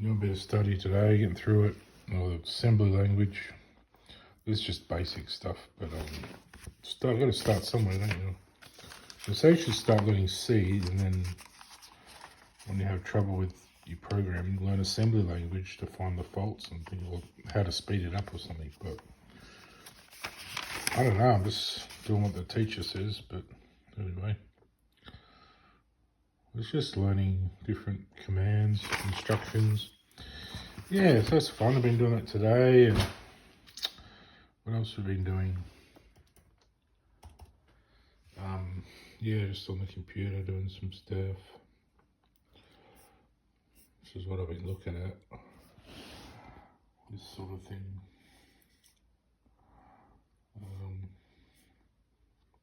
Doing a bit of study today, getting through it. Well, the assembly language. It's just basic stuff, but I've got to start somewhere, don't you? So you should start learning C, and then when you have trouble with your program, learn assembly language to find the faults and things, or how to speed it up or something. But I don't know. I'm just doing what the teacher says. But anyway, it's just learning different commands, instructions. Yeah, so it's fun. I've been doing it today, and what else have we been doing? Yeah, just on the computer doing some stuff. This is what I've been looking at. This sort of thing.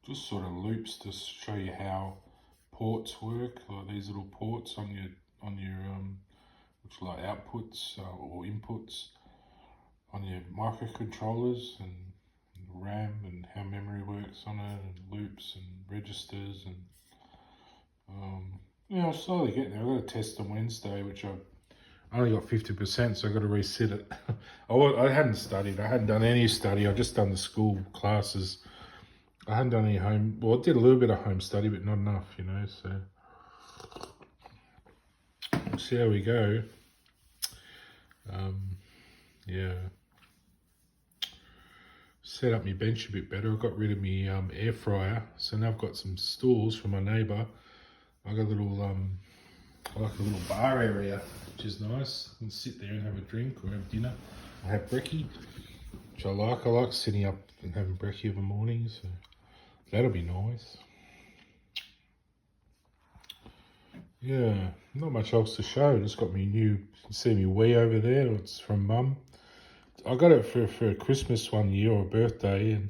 Just sort of loops to show you how ports work, like these little ports on your which are like outputs or inputs on your microcontrollers, and RAM, and how memory works on it, and loops and registers, and yeah, I'll slowly get there. I've got a test on Wednesday, which I only got 50%, so I've got to resit it. I hadn't studied. I hadn't done any study. I've just done the school classes. I hadn't done any home. Well, I did a little bit of home study, but not enough, you know. So we'll see how we go. Yeah. Set up my bench a bit better. I got rid of my air fryer, so now I've got some stools from my neighbour. I got a little I like a little bar area, which is nice. I can sit there and have a drink or have dinner. I have brekkie, which I like. I like sitting up and having brekkie of a morning, so that'll be nice. Yeah, not much else to show. Just got me new, you can see me Wii over there. It's from Mum. I got it for Christmas one year or a birthday, and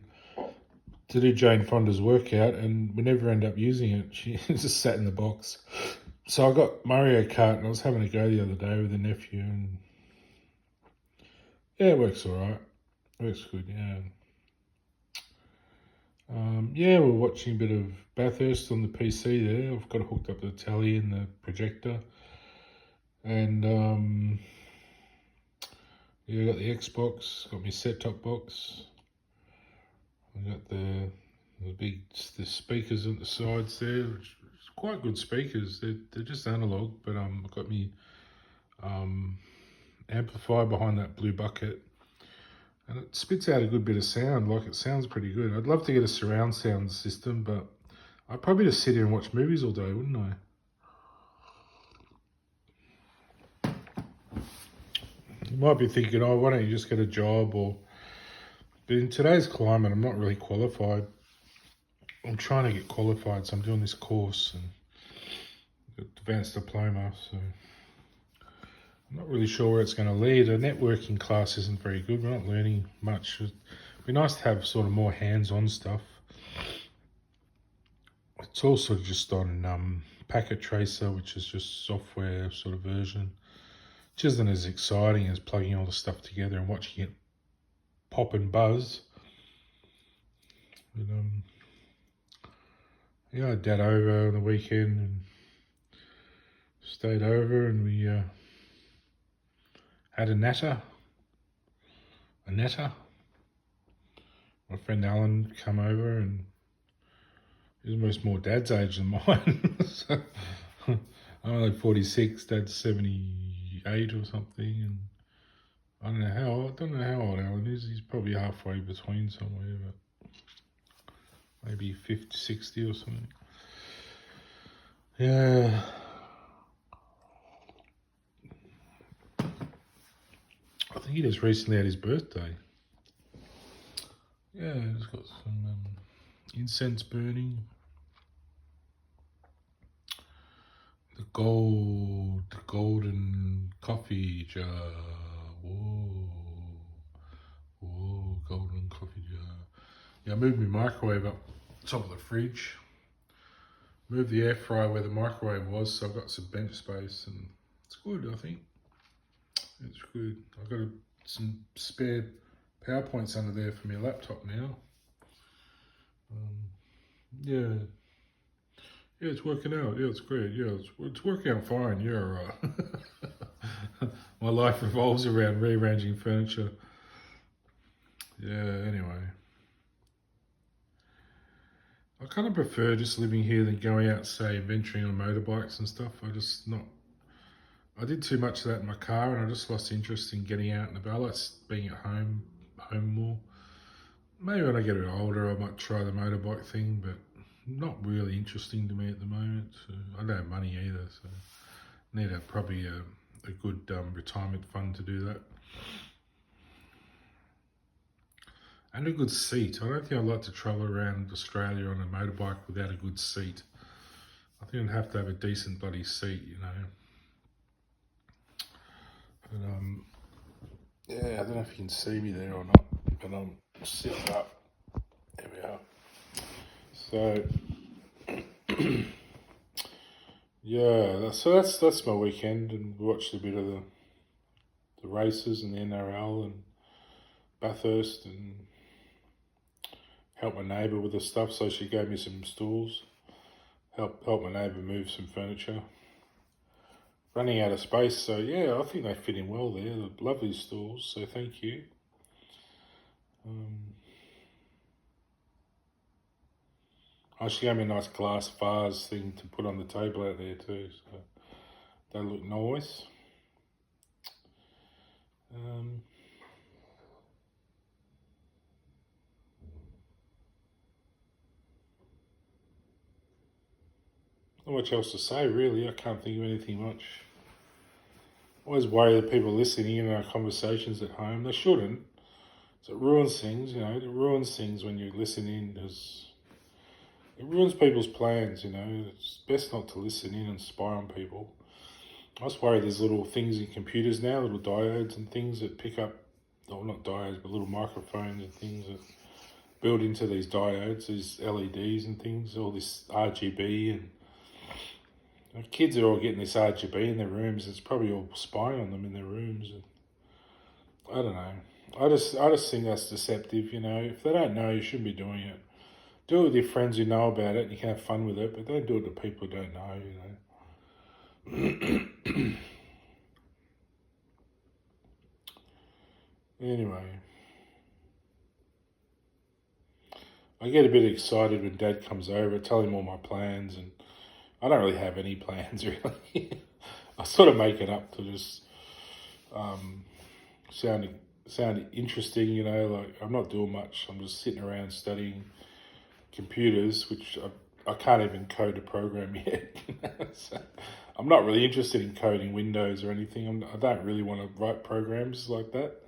to do Jane Fonda's workout, and we never end up using it. She just sat in the box. So I got Mario Kart, and I was having a go the other day with the nephew, and yeah, it works all right. It works good, yeah. Yeah, we're watching a bit of Bathurst on the PC there. I've got it hooked up to the telly and the projector, and yeah, I got the Xbox, got my set-top box. I got the the speakers on the sides there, which is quite good speakers. They're just analog, but I've got me amplifier behind that blue bucket, and it spits out a good bit of sound. Like, it sounds pretty good. I'd love to get a surround sound system, but I'd probably just sit here and watch movies all day, wouldn't I? You might be thinking, oh, why don't you just get a job? But in today's climate, I'm not really qualified. I'm trying to get qualified, so I'm doing this course and advanced diploma, so I'm not really sure where it's going to lead. A networking class isn't very good. We're not learning much. It'd be nice to have sort of more hands-on stuff. It's also just on Packet Tracer, which is just software sort of version, which isn't as exciting as plugging all the stuff together and watching it pop and buzz. But yeah, I had Dad over on the weekend and stayed over, and we had a natter. My friend Alan come over, and he's almost more Dad's age than mine. So I'm only 46, Dad's 78 or something, and I don't know how old Alan is. He's probably halfway between somewhere, but maybe 50, 60 or something. Yeah. I think he just recently had his birthday. Yeah, he's got some incense burning. The golden coffee jar. Whoa, golden coffee jar. Yeah, I moved my microwave up top of the fridge. Moved the air fryer where the microwave was, so I've got some bench space, and it's good, I think. It's good. I've got some spare PowerPoints under there for my laptop now. Yeah, it's working out. Yeah, it's great. Yeah, it's working out fine. Yeah, right. My life revolves around rearranging furniture. Yeah, anyway. I kind of prefer just living here than going out, say, venturing on motorbikes and stuff. I did too much of that in my car and I just lost interest in getting out and about. I like being at home more. Maybe when I get a bit older, I might try the motorbike thing, but not really interesting to me at the moment. So I don't have money either, so I need probably a good retirement fund to do that. And a good seat. I don't think I'd like to travel around Australia on a motorbike without a good seat. I think I'd have to have a decent bloody seat, you know. But, yeah, I don't know if you can see me there or not, but I'm sitting up. There we are. So, yeah, so that's my weekend, and we watched a bit of the races and the NRL and Bathurst, and helped my neighbour with the stuff, so she gave me some stools. Help my neighbour move some furniture. Running out of space, so yeah, I think they fit in well there. They're lovely stools, so thank you. She gave me a nice glass vase thing to put on the table out there too, so they look nice. Not much else to say, really. I can't think of anything much. I always worry that people listening in our conversations at home. They shouldn't. So it ruins things, you know. It ruins things when you listen in, because it ruins people's plans, you know. It's best not to listen in and spy on people. I just worry there's little things in computers now, little diodes and things that pick up, well, not diodes, but little microphones and things that build into these diodes, these LEDs and things, all this RGB, and kids are all getting this RGB in their rooms. It's probably all spying on them in their rooms. And I don't know. I just think that's deceptive. You know, if they don't know, you shouldn't be doing it. Do it with your friends who know about it, and you can have fun with it. But don't do it to people who don't know. You know. Anyway, I get a bit excited when Dad comes over. Tell him all my plans, and I don't really have any plans, really. I sort of make it up to just sound interesting, you know, like I'm not doing much. I'm just sitting around studying computers, which I can't even code a program yet. So I'm not really interested in coding Windows or anything. I don't really want to write programs like that.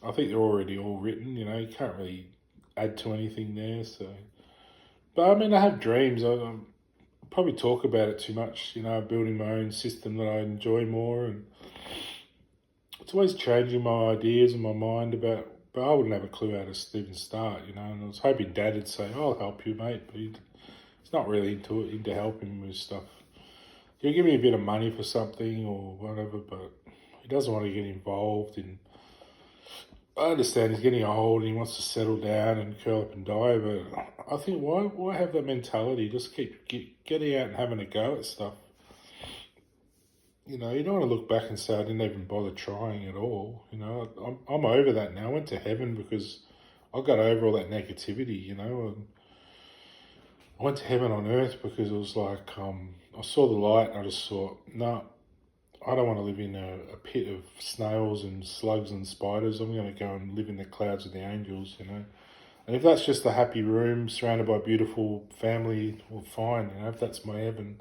I think they're already all written, you know, you can't really add to anything there. So, but I mean, I have dreams. I probably talk about it too much, you know, building my own system that I enjoy more, and it's always changing my ideas and my mind about, but I wouldn't have a clue how to even start, you know, and I was hoping Dad would say, oh, I'll help you, mate, but he's not really into helping with stuff. He'll give me a bit of money for something or whatever, but he doesn't want to get involved in, I understand he's getting old and he wants to settle down and curl up and die, but I think why have that mentality? Just keep getting out and having a go at stuff. You know, you don't want to look back and say I didn't even bother trying at all. You know, I'm over that now. I went to heaven because I got over all that negativity. You know, and I went to heaven on earth because it was like I saw the light and I just thought, no, I don't want to live in a pit of snails and slugs and spiders. I'm going to go and live in the clouds with the angels, you know. And if that's just a happy room surrounded by beautiful family, well, fine, you know, if that's my heaven.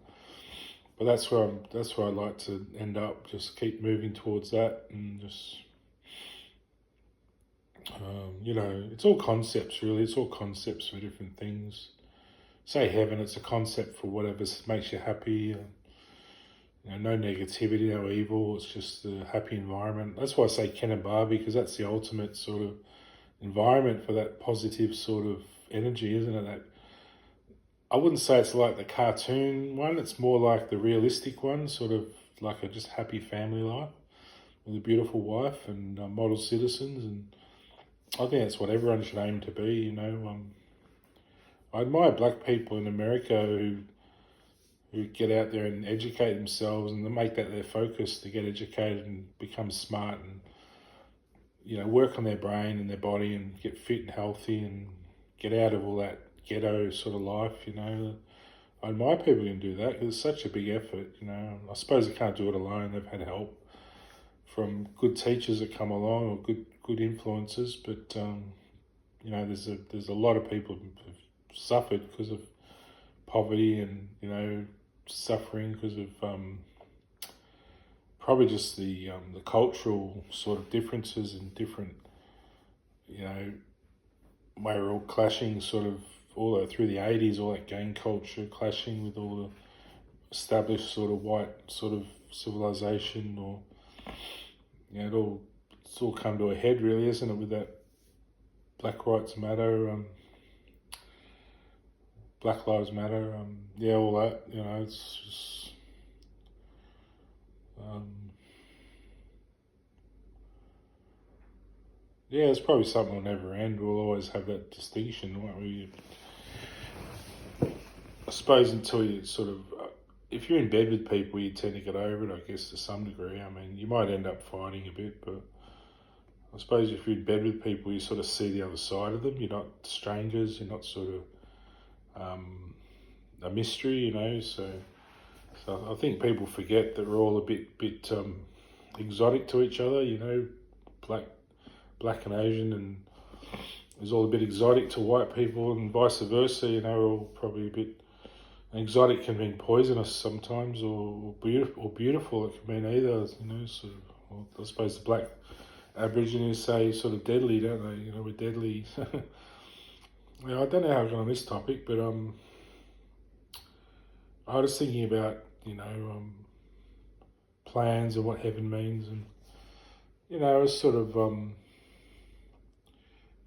But that's where I'd like to end up. Just keep moving towards that, and just, you know, it's all concepts, really. It's all concepts for different things. Say heaven, it's a concept for whatever makes you happy. You know, no negativity, no evil. It's just a happy environment. That's why I say Ken and Barbie, because that's the ultimate sort of environment for that positive sort of energy, isn't it? That, I wouldn't say it's like the cartoon one. It's more like the realistic one, sort of like a just happy family life with a beautiful wife and model citizens. And I think that's what everyone should aim to be. You know, I admire black people in America who who get out there and educate themselves and to make that their focus to get educated and become smart and, you know, work on their brain and their body and get fit and healthy and get out of all that ghetto sort of life, you know. I admire people who can do that because it's such a big effort, you know. I suppose they can't do it alone. They've had help from good teachers that come along or good influences, but you know, there's a lot of people who've suffered because of poverty and, you know, suffering because of probably just the cultural sort of differences and different, you know, way we're all clashing sort of all that through the 80s, all that gang culture clashing with all the established sort of white sort of civilization, or, you know, it's all come to a head really, isn't it, with that Black Rights Matter, Black Lives Matter, yeah, all that, you know, it's just, yeah, it's probably something will never end. We'll always have that distinction, won't we? I suppose until you sort of, if you're in bed with people, you tend to get over it, I guess, to some degree. I mean, you might end up fighting a bit, but I suppose if you're in bed with people, you sort of see the other side of them. You're not strangers. You're not sort of a mystery, you know. So I think people forget that we're all a bit exotic to each other, you know, black and Asian, and it's all a bit exotic to white people, and vice versa. You know, we're all probably a bit. Exotic can mean poisonous sometimes, or beautiful. It can mean either. You know, sort of. Well, I suppose the black Aborigines say sort of deadly, don't they? You know, we're deadly. Yeah, I don't know how I got on this topic, but I was thinking about, you know, plans and what heaven means, and, you know, I was sort of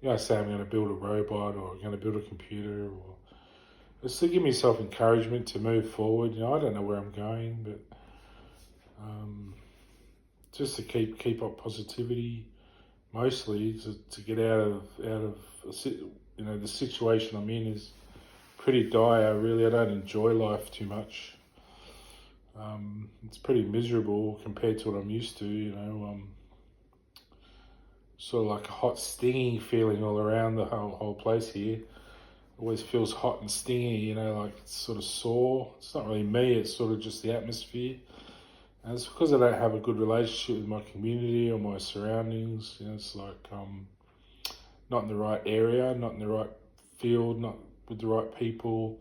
you know, say I'm going to build a robot or I'm going to build a computer, or just to give myself encouragement to move forward. You know, I don't know where I'm going, but just to keep up positivity, mostly to get out of you know, the situation I'm in is pretty dire. Really, I don't enjoy life too much. It's pretty miserable compared to what I'm used to. You know, sort of like a hot, stinging feeling all around the whole place here. Always feels hot and stingy, you know, like it's sort of sore. It's not really me, it's sort of just the atmosphere. And it's because I don't have a good relationship with my community or my surroundings. You know, it's like not in the right area, not in the right field, not with the right people.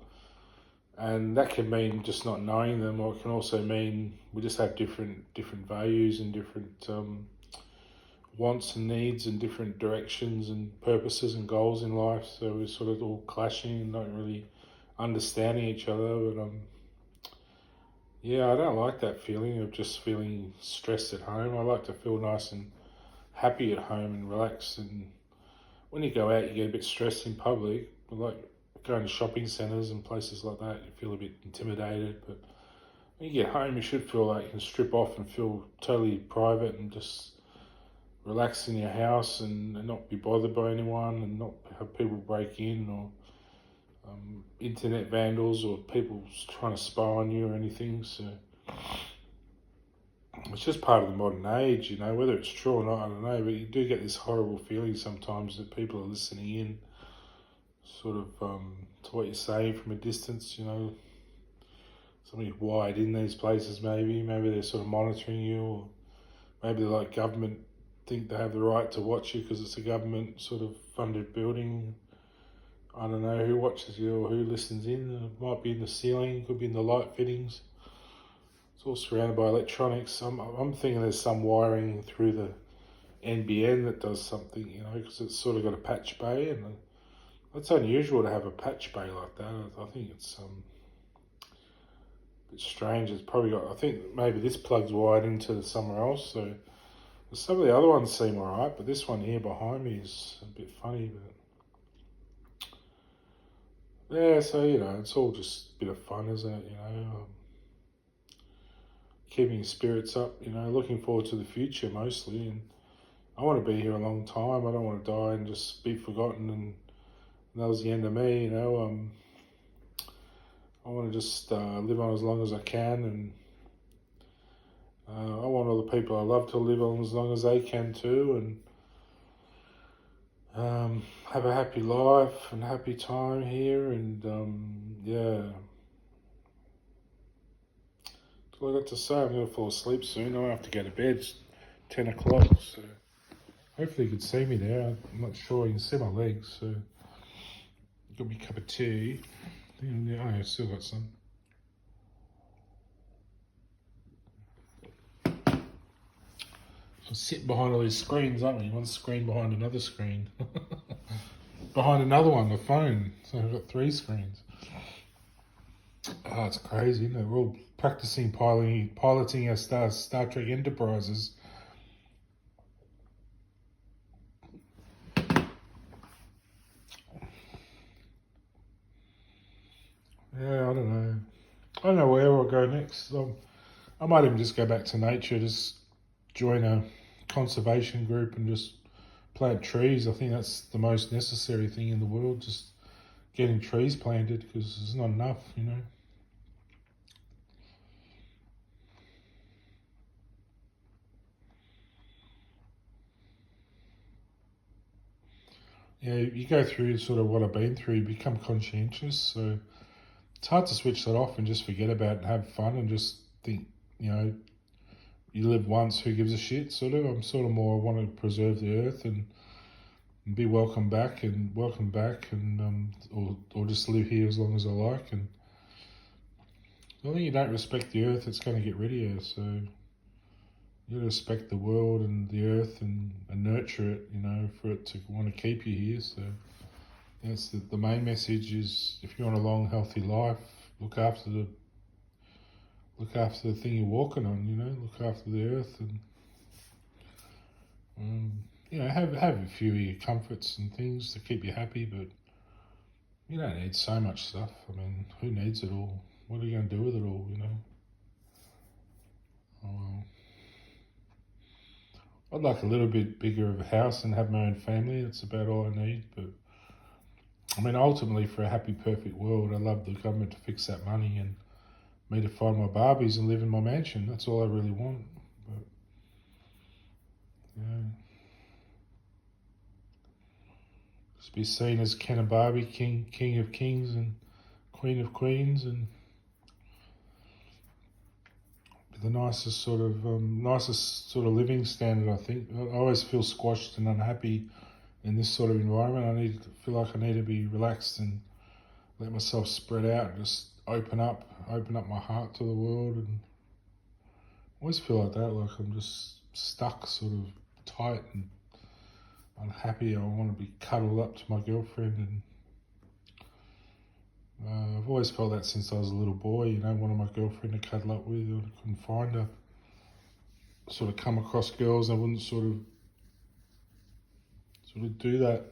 And that can mean just not knowing them, or it can also mean we just have different values and different wants and needs and different directions and purposes and goals in life. So we're sort of all clashing and not really understanding each other. But yeah, I don't like that feeling of just feeling stressed at home. I like to feel nice and happy at home and relaxed. And when you go out, you get a bit stressed in public. Like going to shopping centres and places like that, you feel a bit intimidated. But when you get home, you should feel like you can strip off and feel totally private and just relax in your house and not be bothered by anyone, and not have people break in, or internet vandals, or people trying to spy on you or anything. So it's just part of the modern age, you know, whether it's true or not, I don't know, but you do get this horrible feeling sometimes that people are listening in sort of to what you're saying from a distance, you know. Somebody's wired in these places, maybe they're sort of monitoring you, or maybe they're like government, think they have the right to watch you because it's a government sort of funded building. I don't know who watches you or who listens in. It might be in the ceiling, could be in the light fittings. It's all surrounded by electronics. I'm thinking there's some wiring through the NBN that does something, you know, because it's sort of got a patch bay, and it's unusual to have a patch bay like that. I think it's a bit strange. It's probably got, I think maybe this plug's wired into somewhere else, so some of the other ones seem alright, but this one here behind me is a bit funny. But yeah, so, you know, it's all just a bit of fun, isn't it? You know, keeping spirits up, you know, looking forward to the future mostly. And I want to be here a long time. I don't want to die and just be forgotten and that was the end of me, you know. I I want to just live on as long as I can, and I want all the people I love to live on as long as they can too, and have a happy life and happy time here, and yeah. That's all I got to say. I'm going to fall asleep soon. I have to go to bed. It's 10 o'clock, so hopefully you can see me there. I'm not sure you can see my legs, so got me a cup of tea. Yeah, I still got some. So sitting behind all these screens, aren't we? One screen behind another screen. Behind another one, the phone. So I've got 3 screens. Oh, it's crazy, isn't it? We're all practicing piloting our Star Trek Enterprises. Yeah, I don't know. I don't know where I'll go next. I might even just go back to nature, just join a conservation group and just plant trees. I think that's the most necessary thing in the world, just getting trees planted, because there's not enough, you know. Yeah, you go through sort of what I've been through, you become conscientious, so it's hard to switch that off and just forget about it and have fun and just think, you know, you live once, who gives a shit, sort of. I'm sort of more, I want to preserve the earth and be welcome back, and or just live here as long as I like. And I think you don't respect the earth, it's going to get rid of you, so you got to respect the world and the earth, and nurture it, you know, for it to want to keep you here. So that's the main message is, if you want a long, healthy life, look after the thing you're walking on, you know, look after the earth, and you know, have a few of your comforts and things to keep you happy, but you don't need so much stuff. I mean, who needs it all? What are you going to do with it all, you know? Oh, well. I'd like a little bit bigger of a house and have my own family. That's about all I need. But I mean, ultimately, for a happy, perfect world, I'd love the government to fix that money and me to find my Barbies and live in my mansion. That's all I really want. But yeah, just be seen as Ken and Barbie, king of kings and queen of queens, and the nicest sort of living standard. I think I always feel squashed and unhappy in this sort of environment. I feel like I need to be relaxed and let myself spread out, and just open up my heart to the world. And I always feel like that, like I'm just stuck, sort of tight and unhappy. I want to be cuddled up to my girlfriend, and I've always felt that since I was a little boy. You know, wanted my girlfriend to cuddle up with, and I couldn't find her. Sort of come across girls, I wouldn't sort of do that.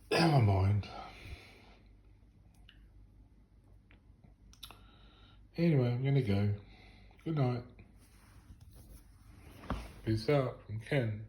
Never mind. Anyway, I'm gonna go. Good night. Peace out from Ken.